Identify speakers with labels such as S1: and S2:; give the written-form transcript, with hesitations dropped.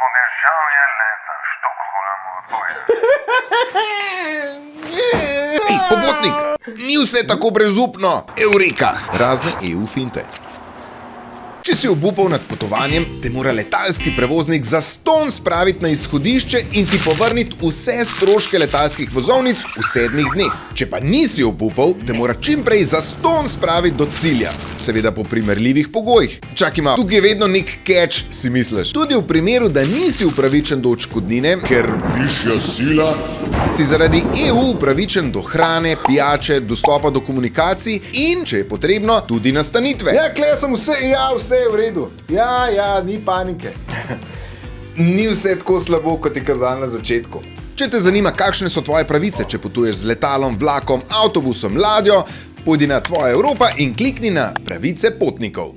S1: podjeżdżanie lecę Sztokholm odboje.
S2: Ej, popotnik, ni vse tako brezupno. Eureka, razne EU finte. Če si obupal nad potovanjem, te mora letalski prevoznik zastonj spraviti na izhodišče in ti povrniti vse stroške letalskih vozovnic v 7 dneh. Če pa nisi obupal, te mora čimprej zastonj spraviti do cilja. Seveda po primerljivih pogojih. Čakaj malo, tukaj je vedno nek catch, si misliš. Tudi v primeru, da nisi upravičen do odškodnine, ker višja sila, si zaradi EU upravičen do hrane, pijače, dostopa do komunikacij in, če je potrebno, tudi nastanitve.
S3: Ja, kle sem vse je v redu. Ja, ni panike. Ni vse tako slabo, kot je kazalo na začetku.
S2: Če te zanima, kakšne so tvoje pravice, če potuješ z letalom, vlakom, avtobusom, ladjo, pojdi na Tvoja Evropa in klikni na pravice potnikov.